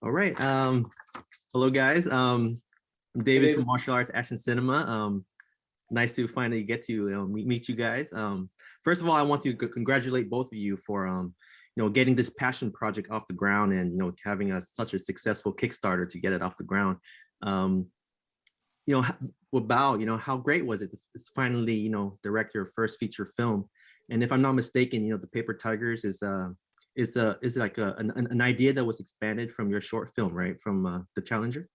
All right. Hello guys. I'm Hey, David from David. Martial Arts Action Cinema. Nice to finally get to meet you guys. First of all, I want to congratulate both of you for getting this passion project off the ground and having such a successful Kickstarter to get it off the ground. Um, with Bao, how great was it to finally direct your first feature film? And if I'm not mistaken, the Paper Tigers is like an idea that was expanded from your short film, right? From the Challenger.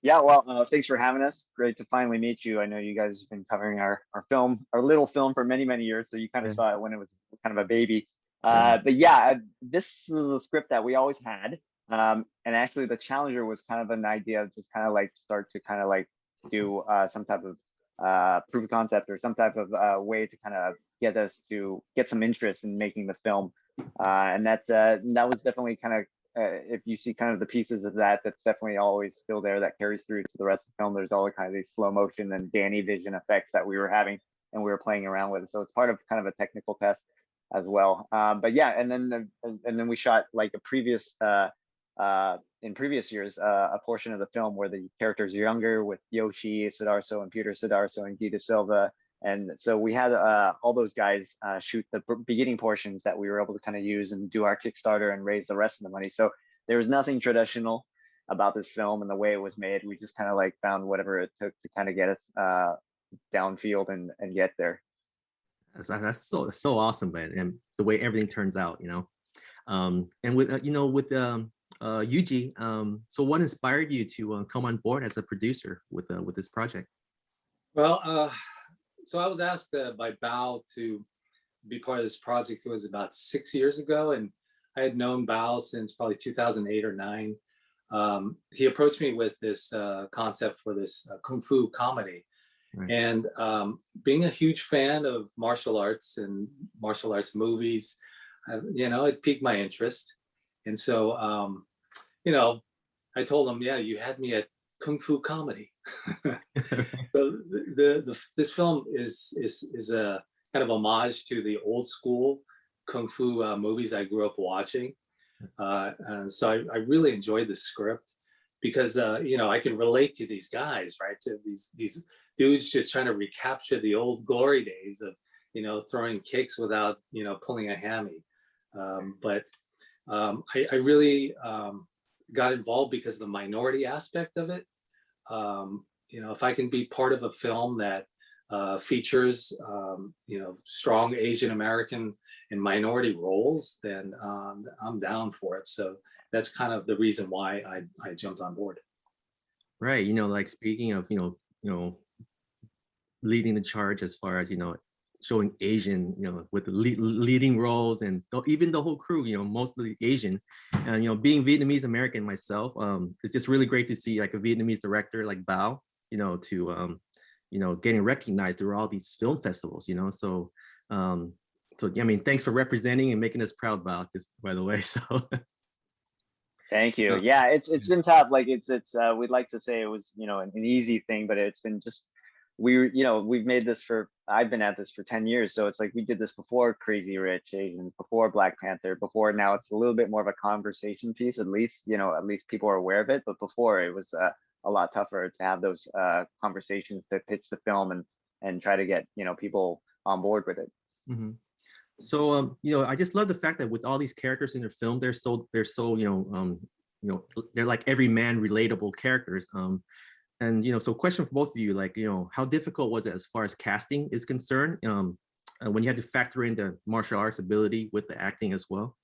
Yeah, well, thanks for having us. Great to finally meet you. I know you guys have been covering our film, our little film for many, many years. So you kind of Yeah. saw it when it was kind of a baby. Right. But yeah, this was a script that we always had. And actually the Challenger was kind of an idea of just kind of like start to kind of like do some type of proof of concept or some type of way to kind of get us to get some interest in making the film. And that was definitely kind of if you see kind of the pieces of that, that's definitely always still there that carries through to the rest of the film. There's all kind of these slow motion and Danny vision effects that we were having and we were playing around with. So it's part of kind of a technical test as well. But yeah, and then we shot like a previous in previous years a portion of the film where the characters are younger with Yoshi Sidarso and Peter Sidarso and Guy Silva. And so we had all those guys shoot the beginning portions that we were able to kind of use and do our Kickstarter and raise the rest of the money. So there was nothing traditional about this film and the way it was made. We just kind of like found whatever it took to kind of get us downfield and get there. That's so awesome, man, and the way everything turns out, and with Yuji, so what inspired you to come on board as a producer with this project? Well, so I was asked by Bao to be part of this project. It was about 6 years ago, and I had known Bao since probably 2008 or 9. He approached me with this concept for this kung fu comedy. Right. And being a huge fan of martial arts and martial arts movies, it piqued my interest. And so, I told him, yeah, you had me at kung fu comedy. So this film is a kind of homage to the old school kung fu movies I grew up watching. And so I really enjoyed the script because I can relate to these guys, right? To these dudes just trying to recapture the old glory days of throwing kicks without pulling a hammy. But I really got involved because of the minority aspect of it. If I can be part of a film that features strong Asian American and minority roles, then I'm down for it. So that's kind of the reason why I jumped on board. Right. Like speaking of leading the charge as far as showing Asian with the leading roles and even the whole crew mostly Asian, and being Vietnamese American myself, it's just really great to see like a Vietnamese director like Bao to getting recognized through all these film festivals, so I mean, thanks for representing and making us proud, Bao, just by the way. So thank you. Yeah, it's been tough. Like it's we'd like to say it was an easy thing, but it's been just we've made this I've been at this for 10 years. So it's like we did this before Crazy Rich Asians, before Black Panther, before now it's a little bit more of a conversation piece. At least people are aware of it. But before it was a lot tougher to have those conversations to pitch the film and try to get people on board with it. Mm-hmm. So I just love the fact that with all these characters in their film, they're so they're like every man relatable characters. And so question for both of you, like how difficult was it as far as casting is concerned, when you had to factor in the martial arts ability with the acting as well?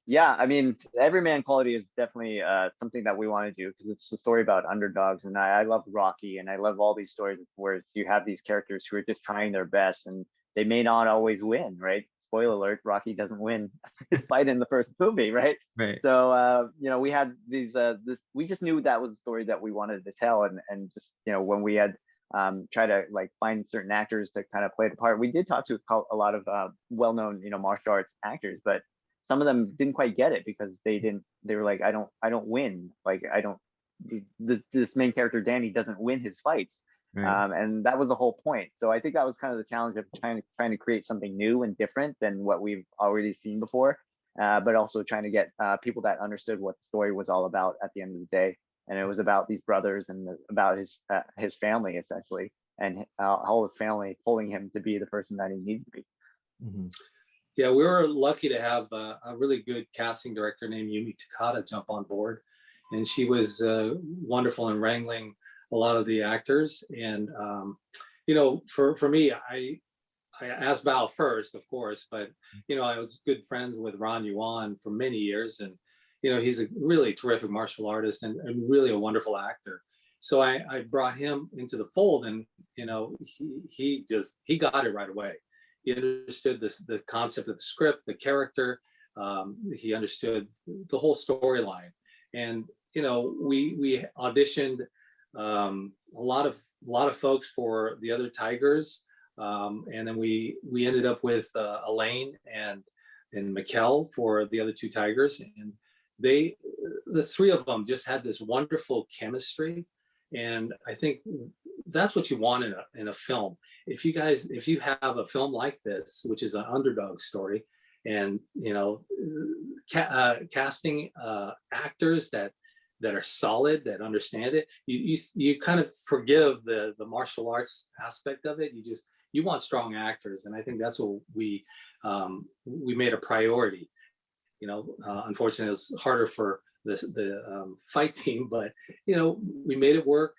Yeah, I mean, everyman quality is definitely something that we want to do because it's a story about underdogs, and I love Rocky, and I love all these stories where you have these characters who are just trying their best, and they may not always win, right? Spoiler alert: Rocky doesn't win his fight in the first movie, right? Right. So we had these we just knew that was the story that we wanted to tell, and just when we had try to like find certain actors to kind of play the part, we did talk to a lot of well-known martial arts actors, but some of them didn't quite get it because they were like, I don't win, like I don't, this main character Danny doesn't win his fights. Right. And that was the whole point. So I think that was kind of the challenge of trying to create something new and different than what we've already seen before. but also trying to get people that understood what the story was all about at the end of the day. And it was about these brothers and about his family essentially, and how his family pulling him to be the person that he needs to be. Mm-hmm. Yeah, we were lucky to have a really good casting director named Yumi Takada jump on board, and she was wonderful in wrangling a lot of the actors. And you know, for me, I asked Bao first, of course, but you know, I was good friends with Yuan for many years, and you know, he's a really terrific martial artist and really a wonderful actor. So I brought him into the fold, and you know, he got it right away. He understood the concept of the script, the character. He understood the whole storyline, and you know, we auditioned a lot of folks for the other Tigers, and then we ended up with Alain and Mykel for the other two Tigers, and the three of them just had this wonderful chemistry, and I think that's what you want in a film. If you have a film like this, which is an underdog story, and you know, casting actors that are solid, that understand it, you kind of forgive the martial arts aspect of it. You want strong actors, and I think that's what we made a priority. You know, unfortunately, it's harder for the fight team, but you know, we made it work.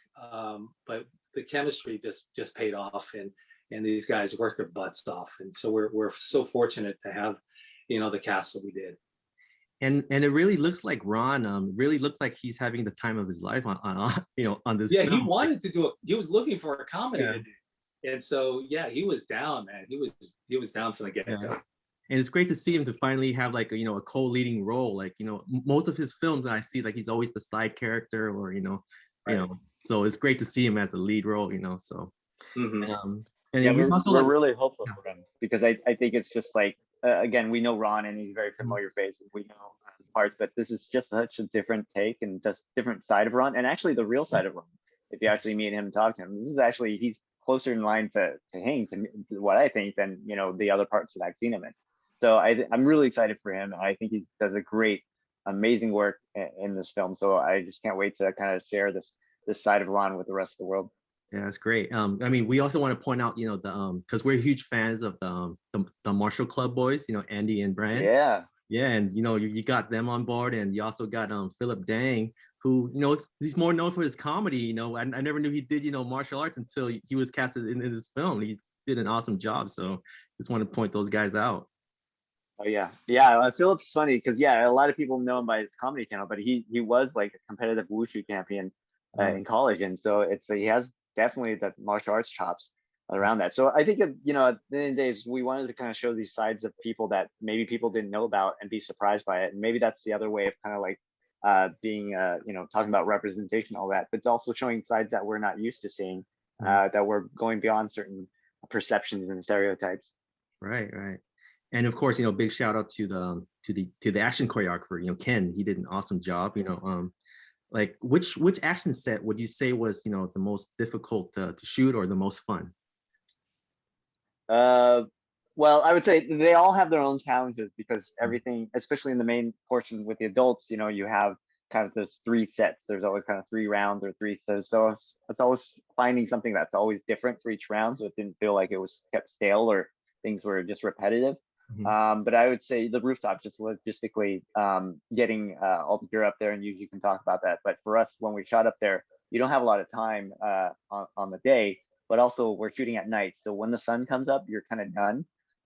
But the chemistry just paid off, and these guys worked their butts off, and so we're so fortunate to have, you know, the cast that we did. And it really looks like Ron really looks like he's having the time of his life on you know, on this. Yeah, film. he wanted to do it. He was looking for a comedy to do, and so yeah, he was down, man. He was down from the get-go. Yeah. And it's great to see him to finally have like a, you know, a co-leading role. Like, you know, most of his films that I see, like he's always the side character, or you know, so it's great to see him as a lead role, you know. So and yeah, we're we're really hopeful for him, because I think it's just like again, we know Ron and he's a very familiar face, and we know parts, but this is just such a different take and just different side of Ron, and actually the real side of Ron. If you actually meet him and talk to him, this is actually, he's closer in line to Hing, to what I think, than you know, the other parts that I've seen him in. So I'm really excited for him. I think he does a great, amazing work in this film. So I just can't wait to kind of share this side of Ron with the rest of the world. Yeah, that's great. I mean, we also want to point out, you know, the because we're huge fans of the Martial Club boys, you know, Andy and Brian. Yeah, and you know, you got them on board, and you also got Philip Dang, who, you know, he's more known for his comedy. You know, I never knew he did, you know, martial arts until he was casted in this film. He did an awesome job. So just want to point those guys out. Oh yeah, Philip's funny because a lot of people know him by his comedy channel, but he was like a competitive wushu champion in college, and so he has definitely the martial arts chops around that. So I think that, you know, at the end of the day, we wanted to kind of show these sides of people that maybe people didn't know about and be surprised by it, and maybe that's the other way of kind of like being you know, talking about representation, all that, but it's also showing sides that we're not used to seeing, that we're going beyond certain perceptions and stereotypes. Right. And of course, you know, big shout out to the action choreographer, you know, Ken. He did an awesome job. You know, like which action set would you say was, you know, the most difficult to shoot or the most fun? Well, I would say they all have their own challenges, because everything, especially in the main portion with the adults, you know, you have kind of those 3 sets. There's always kind of 3 rounds or 3 sets. So it's always finding something that's always different for each round, so it didn't feel like it was kept stale or things were just repetitive. But I would say the rooftop, just logistically, getting all the gear up there, and you can talk about that. But for us, when we shot up there, you don't have a lot of time on the day, but also we're shooting at night. So when the sun comes up, you're kind of done.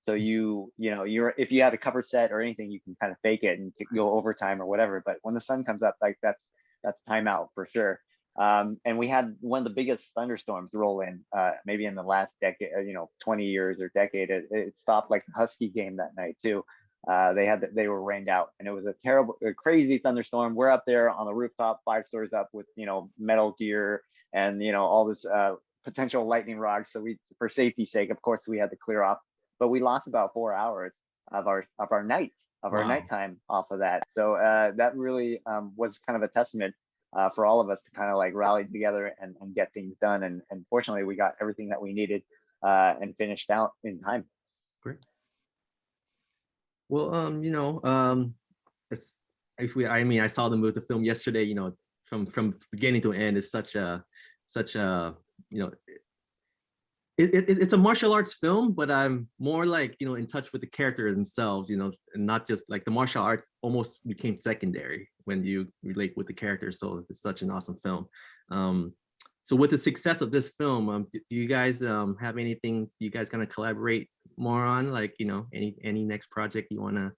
So you know, if you had a cover set or anything, you can kind of fake it and go overtime or whatever. But when the sun comes up, like that's timeout for sure. And we had one of the biggest thunderstorms roll in, maybe in the last decade, you know, 20 years or decade. It stopped like the Husky game that night too. They were rained out, and it was a crazy thunderstorm. We're up there on the rooftop, 5 stories up, with, you know, metal gear and, you know, all this potential lightning rods. So for safety's sake, of course, we had to clear off. But we lost about 4 hours of our nighttime off of that. So that really was kind of a testament for all of us to kind of like rally together and get things done. And fortunately, we got everything that we needed and finished out in time. Great. Well, it's I mean, I saw the film yesterday. From beginning to end is such a you know it's a martial arts film, but I'm more like in touch with the character themselves, and not just like the martial arts almost became secondary when you relate with the character. So it's such an awesome film. So with the success of this film, do you guys have anything you guys gonna collaborate more on? Like any next project you wanna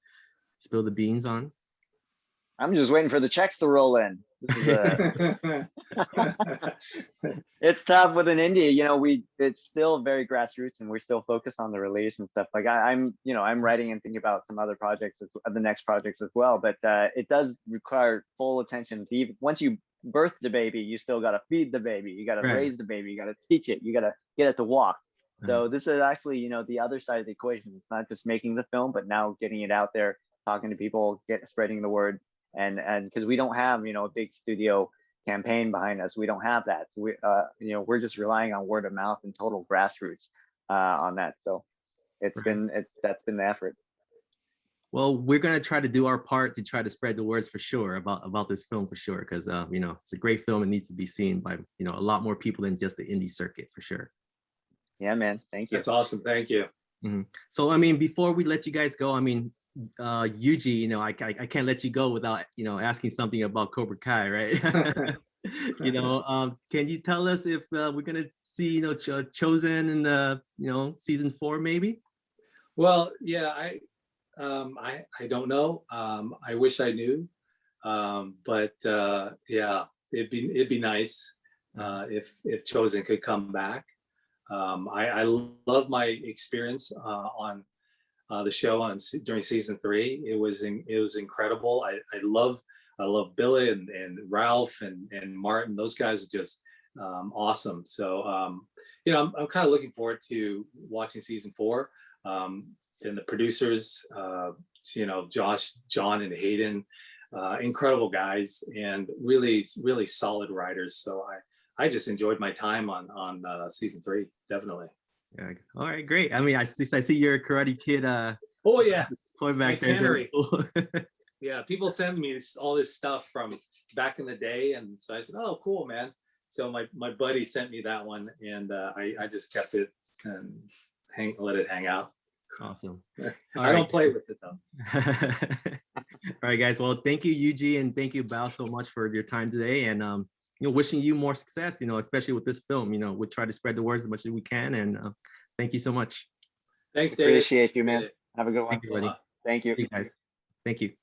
spill the beans on? I'm just waiting for the checks to roll in. This is it's tough with an indie. It's still very grassroots, and we're still focused on the release and stuff. Like I'm writing and thinking about some other projects, the next projects as well. But it does require full attention. Once you birth the baby, you still got to feed the baby. You got to raise the baby. You got to teach it. You got to get it to walk. So this is actually, the other side of the equation. It's not just making the film, but now getting it out there, talking to people, spreading the word. And because we don't have a big studio campaign behind us, we don't have that. So we're just relying on word of mouth and total grassroots on that. So that's been the effort. Well, we're gonna try to do our part to try to spread the words for sure about this film for sure, because it's a great film. It needs to be seen by a lot more people than just the indie circuit for sure. Yeah, man. Thank you. That's awesome. Thank you. Mm-hmm. So I mean, before we let you guys go, I mean, Yuji, I can't let you go without asking something about Cobra Kai, right? Can you tell us if we're gonna see Chosen in the season 4 maybe? Well, yeah, I don't know. I wish I knew, but yeah, it'd be nice if Chosen could come back. I love my experience on the show during season 3. It was incredible. I love Billy and Ralph and Martin. Those guys are just awesome. So I'm kind of looking forward to watching season 4. And the producers, Josh, John, and Hayden, incredible guys and really solid writers. So I just enjoyed my time on season 3, definitely. Yeah. All right, great. I mean, I see you're a Karate Kid. Oh yeah, going back there. Yeah, people send me all this stuff from back in the day, and so I said, "Oh, cool, man." So my buddy sent me that one, and I just kept it and let it hang out. Awesome. I don't play with it though. All right, guys. Well, thank you, Yuji, and thank you, Bao, so much for your time today, and wishing you more success. Especially with this film. We'll try to spread the words as much as we can, and thank you so much. Thanks, David. Appreciate you, man. Have a good one. Thank you, buddy. Thank you. Thank you, guys. Thank you.